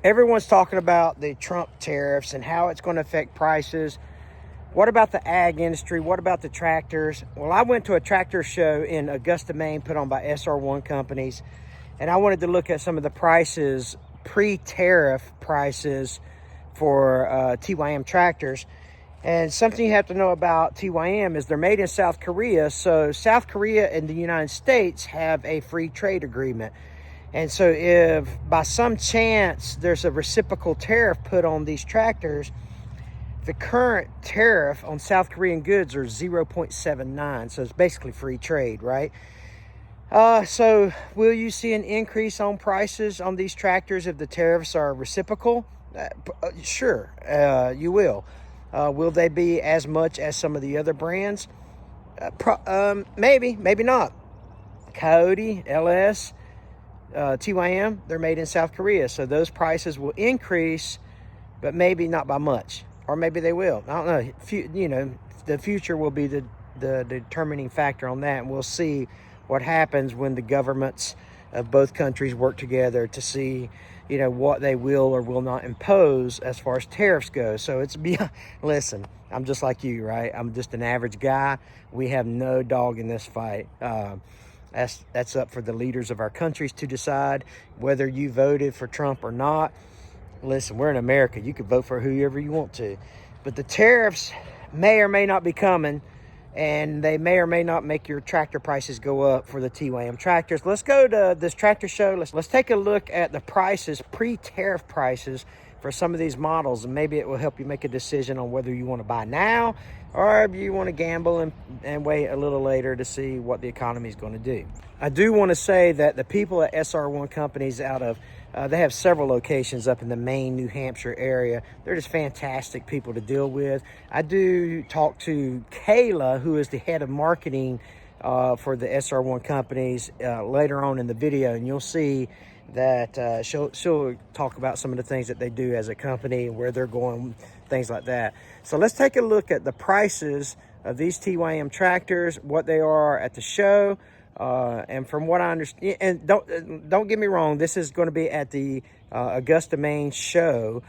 Everyone's talking about the Trump tariffs and how it's going to affect prices. What about the ag industry? What about the tractors? Well, I went to a tractor show in Augusta, Maine, put on by SR1 companies, and I wanted to look at some of the prices, pre-tariff prices for TYM tractors. And something you have to know about TYM is they're made in South Korea. So South Korea and the United States have a free trade agreement. And so if by some chance there's a reciprocal tariff put on these tractors, the current tariff on South Korean goods are 0.79. So it's basically free trade, right? So will you see an increase on prices on these tractors if the tariffs are reciprocal? Sure, you will. Will they be as much as some of the other brands? Maybe, maybe not. Coyote, LS, TYM, they're made in South Korea. So those prices will increase, but maybe not by much. Or maybe they will. I don't know. The future will be the determining factor on that. And we'll see what happens when the governments of both countries work together to see, what they will or will not impose as far as tariffs go. So it's beyond, listen, I'm just like you, right? I'm just an average guy. We have no dog in this fight. That's up for the leaders of our countries to decide whether you voted for Trump or not. Listen, we're in America. You can vote for whoever you want to. But the tariffs may or may not be coming, and they may or may not make your tractor prices go up for the TYM tractors. Let's go to this tractor show. Let's take a look at the prices, pre-tariff prices for some of these models, and maybe it will help you make a decision on whether you want to buy now or if you want to gamble and wait a little later to see what the economy is going to do. I do want to say that the people at SR1 companies they have several locations up in the Maine, New Hampshire area. They're just fantastic people to deal with. I do talk to Kayla, who is the head of marketing for the SR1 companies later on in the video, and you'll see that she'll talk about some of the things that they do as a company and where they're going, things like that. So let's take a look at the prices of these TYM tractors, what they are at the show. And from what I understand, and don't get me wrong, this is going to be at the Augusta, Maine show.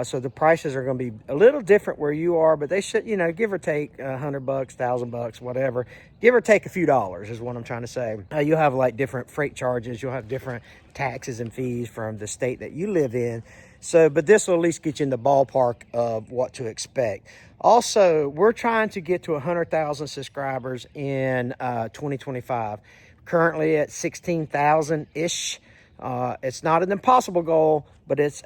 So the prices are going to be a little different where you are, but they should, give or take $100, $1,000, whatever. Give or take a few dollars is what I'm trying to say. You'll have like different freight charges. You'll have different taxes and fees from the state that you live in. So, but this will at least get you in the ballpark of what to expect. Also, we're trying to get to 100,000 subscribers in 2025. Currently at 16,000-ish. It's not an impossible goal, but it's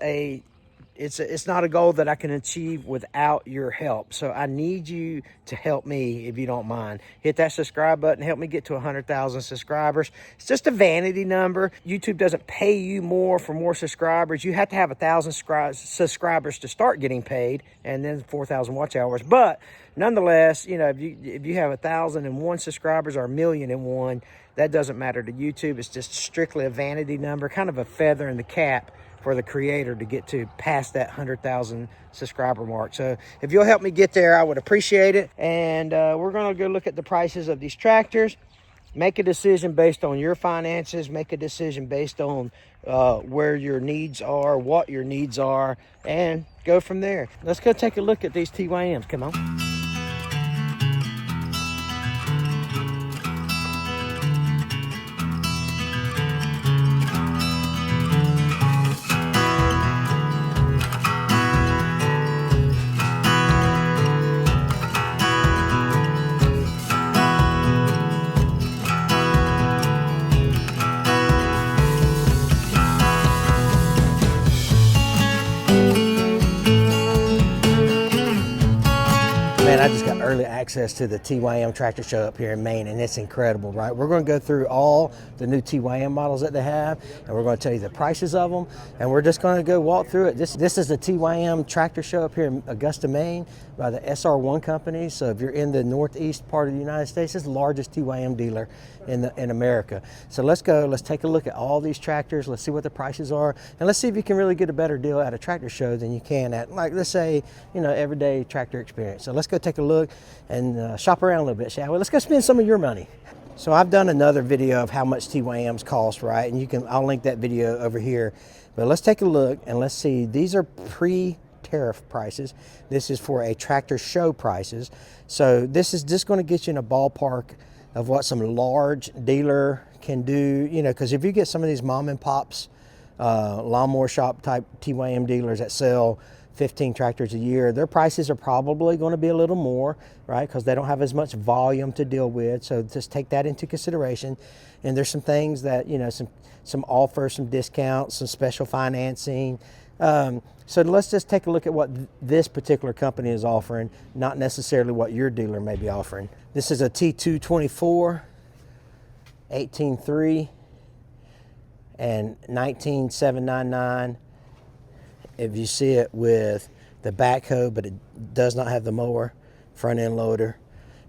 not a goal that I can achieve without your help. So I need you to help me if you don't mind. Hit that subscribe button. Help me get to 100,000 subscribers. It's just a vanity number. YouTube doesn't pay you more for more subscribers. You have to have 1,000 subscribers to start getting paid, and then 4,000 watch hours. But nonetheless, if you have 1,001 subscribers or 1,000,001, that doesn't matter to YouTube. It's just strictly a vanity number, kind of a feather in the cap for the creator to get to past that 100,000 subscriber mark. So if you'll help me get there, I would appreciate it. And we're going to go look at the prices of these tractors, make a decision based on your finances, make a decision based on where your needs are, what your needs are, and go from there. Let's go take a look at these TYMs. Come on. Man, I just got early access to the TYM tractor show up here in Maine, and it's incredible, right? We're going to go through all the new TYM models that they have, and we're going to tell you the prices of them, and we're just going to go walk through it. This is the TYM tractor show up here in Augusta, Maine by the SR1 company. So if you're in the northeast part of the United States, it's the largest TYM dealer in America. So let's go, let's take a look at all these tractors, let's see what the prices are, and let's see if you can really get a better deal at a tractor show than you can at, like, let's say, everyday tractor experience. So let's go take a look and shop around a little bit, shall we? Let's go spend some of your money. So I've done another video of how much TYMs cost, right? And I'll link that video over here. But let's take a look and let's see. These are pre-tariff prices. This is for a tractor show prices. So this is just going to get you in a ballpark of what some large dealer can do. You know, because if you get some of these mom and pops, lawnmower shop type TYM dealers that sell 15 tractors a year, their prices are probably going to be a little more, right? Because they don't have as much volume to deal with. So just take that into consideration. And there's some things that, you know, some offers, some discounts, some special financing. So let's just take a look at what this particular company is offering, not necessarily what your dealer may be offering. This is a T224, 18.3, and 19,799. If you see it with the backhoe, but it does not have the mower, front end loader.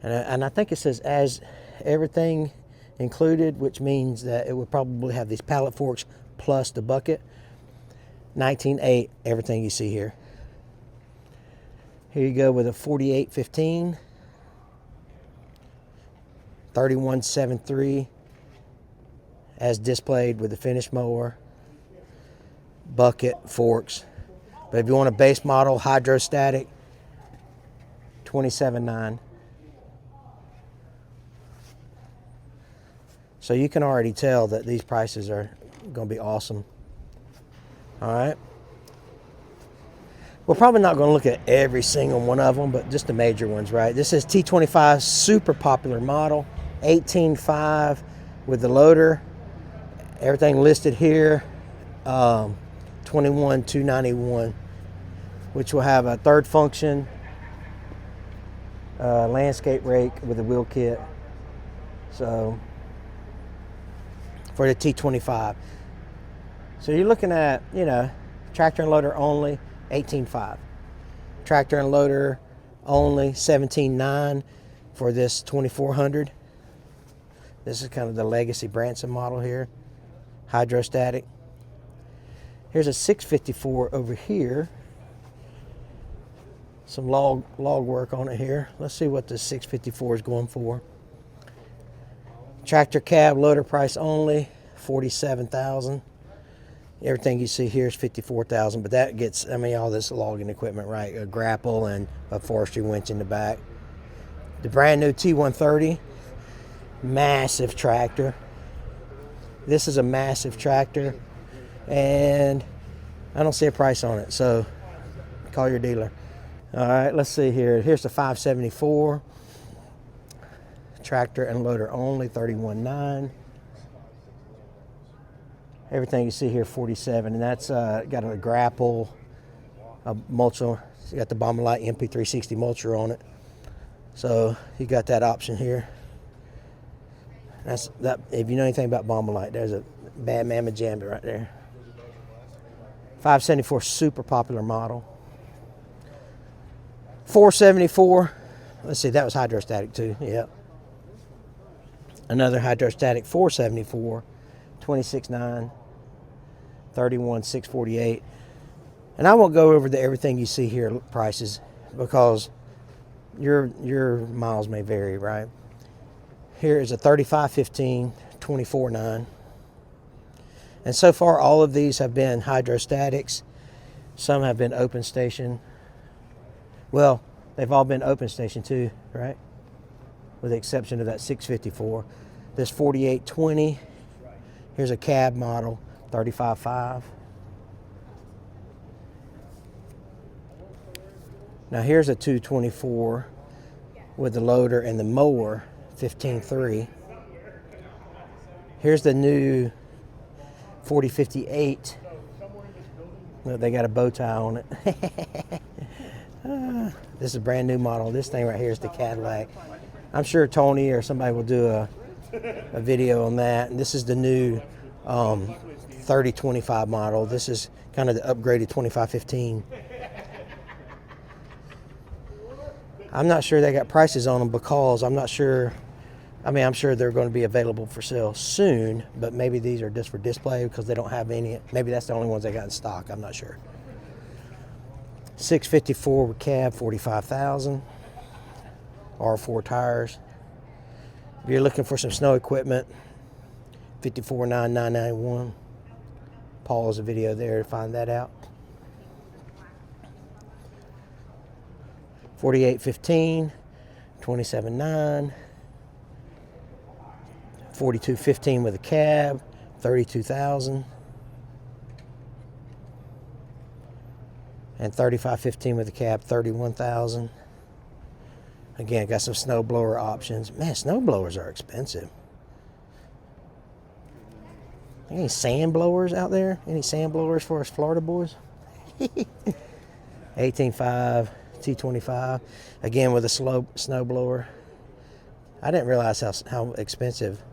And I think it says as everything included, which means that it would probably have these pallet forks plus the bucket. 19.8, everything you see here. Here you go with a 48.15, 31.73, as displayed with the finish mower, bucket, forks. But if you want a base model hydrostatic, 27.9. So you can already tell that these prices are going to be awesome. All right. We're probably not going to look at every single one of them, but just the major ones, right? This is T25, super popular model, 18.5 with the loader. Everything listed here, 21,291, which will have a third function, landscape rake with a wheel kit. So for the T25. So you're looking at, you know, tractor and loader only, 18.5. Tractor and loader only, 17.9 for this 2400. This is kind of the legacy Branson model here, hydrostatic. Here's a 654 over here. Some log work on it here. Let's see what the 654 is going for. Tractor cab loader price only, 47,000. Everything you see here is 54,000, but that gets, I mean, all this logging equipment, right? A grapple and a forestry winch in the back. The brand new T130, massive tractor. This is a massive tractor, and I don't see a price on it, so call your dealer. All right, let's see here. Here's the 574. Tractor and loader only, 31.9. Everything you see here, 47, and that's got a grapple, a mulcher. It's got the Bombalite MP360 mulcher on it. So you got that option here. That's that. If you know anything about Bombalite, there's a bad mamma jamma right there. 574, super popular model. 474. Let's see, that was hydrostatic too. Yep. Another hydrostatic 474, 26.9, 31,648. And I won't go over everything you see here prices because your miles may vary, right? Here is a 3515, 24.9. And so far all of these have been hydrostatics. Some have been open station. Well, they've all been open station too, right? With the exception of that 654. This 4820, here's a cab model, 35.5. Now here's a 224 with the loader and the mower, 15.3. Here's the new 4058. Well, they got a bow tie on it. This is a brand new model. This thing right here is the Cadillac. I'm sure Tony or somebody will do a video on that. And this is the new 3025 model. This is kind of the upgraded 2515. I'm not sure they got prices on them because I'm not sure. I mean, I'm sure they're going to be available for sale soon, but maybe these are just for display because they don't have any. Maybe that's the only ones they got in stock. I'm not sure. 654 with cab, 45,000. R4 tires. If you're looking for some snow equipment, $54,991. Pause the video there to find that out. $48.15, $27,900. $42.15 with a cab, $32,000. And $35.15 with a cab, $31,000. Again, got some snow blower options. Man, snow blowers are expensive. Any sand blowers out there? Any sand blowers for us Florida boys? $18,500, T25. Again, with a snow blower. I didn't realize how expensive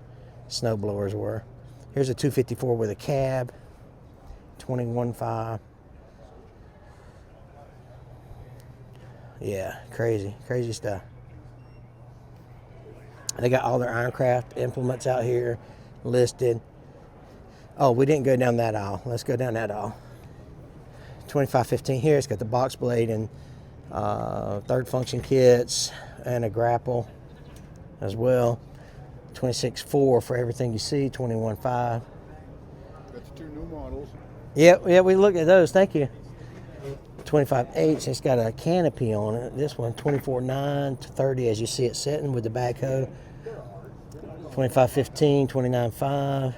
snow blowers were. Here's a 254 with a cab, $21,500. Yeah, crazy stuff. They got all their Ironcraft implements out here listed. Oh, we didn't go down that aisle. Let's go down that aisle. $25.15 here. It's got the box blade and third function kits and a grapple as well. $26,400 for everything you see. $21,500. Got the 2 new models. Yep, we looked at those. Thank you. $25,800. It's got a canopy on it. This one, $24,900 to $30,000 as you see it sitting with the backhoe. $25.15, $29,500.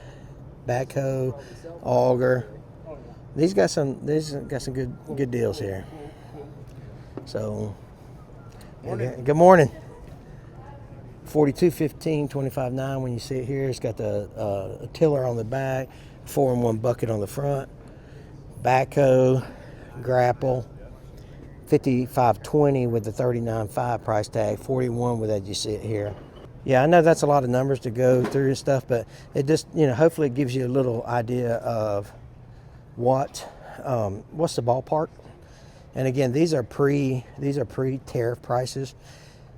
Backhoe, auger. These got some good deals here. So, good morning. $42.15, $25,900 when you see it here. It's got the tiller on the back, 4-in-1 bucket on the front. Backhoe, grapple, $55.20 with the $39,500 price tag, $41,000 with that you see it here. Yeah, I know that's a lot of numbers to go through and stuff, but it just, hopefully it gives you a little idea of what's the ballpark. And again, these are pre-tariff prices.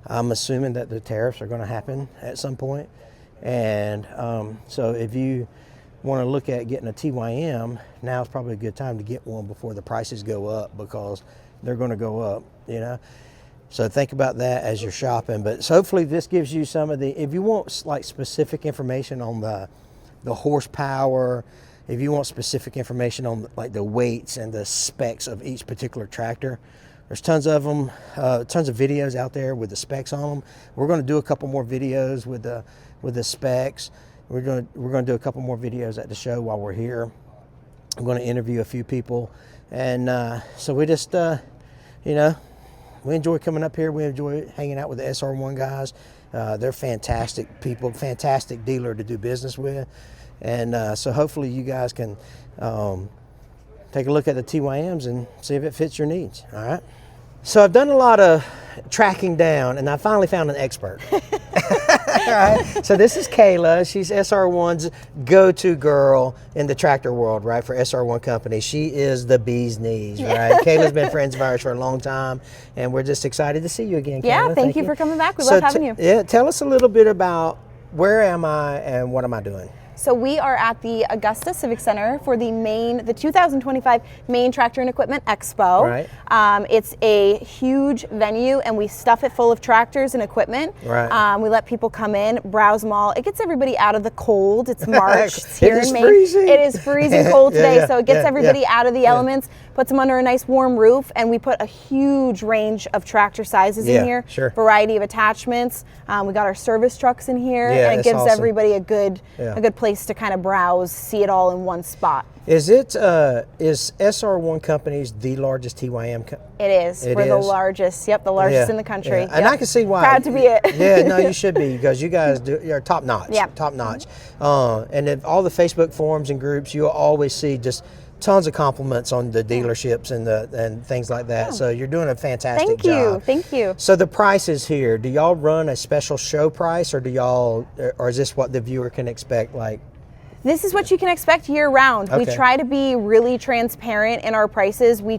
I'm assuming that the tariffs are going to happen at some point. And so if you want to look at getting a TYM, now is probably a good time to get one before the prices go up, because they're going to go up, So think about that as you're shopping. But so hopefully this gives you some of the, if you want like specific information on the horsepower, if you want specific information on like the weights and the specs of each particular tractor, there's tons of them, tons of videos out there with the specs on them. We're going to do a couple more videos with the specs. We're going to do a couple more videos at the show while we're here. I'm going to interview a few people, and so we just, we enjoy coming up here. We enjoy hanging out with the SR1 guys. They're fantastic people, fantastic dealer to do business with, and so hopefully you guys can take a look at the TYMs and see if it fits your needs. All right. So I've done a lot of tracking down, and I finally found an expert. All right. So this is Kayla. She's SR1's go-to girl in the tractor world, right, for SR1 Company. She is the bee's knees, right? Kayla's been friends of ours for a long time, and we're just excited to see you again, Kayla. Yeah, thank you for coming back. We love having you. Yeah, tell us a little bit about where am I and what am I doing? So we are at the Augusta Civic Center for the 2025 Maine Tractor and Equipment Expo. Right. It's a huge venue, and we stuff it full of tractors and equipment. Right. We let people come in, browse them all. It gets everybody out of the cold. It's March. It's here in Maine. Freezing. It is freezing cold today, yeah, so it gets everybody out of the elements, puts them under a nice warm roof, and we put a huge range of tractor sizes in here. Sure. Variety of attachments. We got our service trucks in here, and it gives awesome. Everybody a good place to kind of browse, see it all in one spot. Is SR1 Companies the largest TYM? It is. We're the largest. Yep, the largest in the country. Yeah. And I can see why. Proud to be it. Yeah, no, you should be, because you guys you're top notch. Yeah. Top notch. And if all the Facebook forums and groups, you'll always see just tons of compliments on the dealerships and things like that. So you're doing a fantastic job. Thank you. So the prices here, do y'all run a special show price, or is this what the viewer can expect? Like This is what you can expect year round. We Okay. try to be really transparent in our prices. We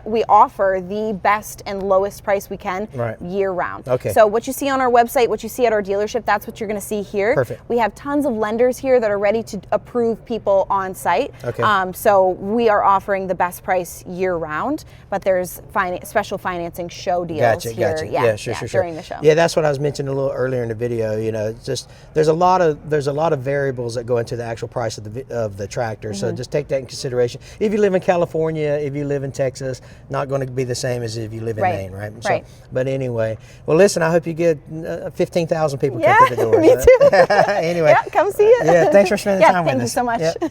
we offer the best and lowest price we can year round. Okay. So what you see on our website, what you see at our dealership, that's what you're going to see here. Perfect. We have tons of lenders here that are ready to approve people on site. Okay. So we are offering the best price year round, but there's special financing show deals here. Gotcha. Yeah, sure. During the show. Yeah, that's what I was mentioning a little earlier in the video. You know, it's just there's a lot of variables that go into the actual price of the tractor. So just take that in consideration. If you live in California, if you live in Texas, not going to be the same as if you live in Maine, right? So, but anyway, well, listen, I hope you get 15,000 people come to the door. Me too. Anyway, Yeah, come see it. Yeah, thanks for spending time with us. Thank you so much. Yeah.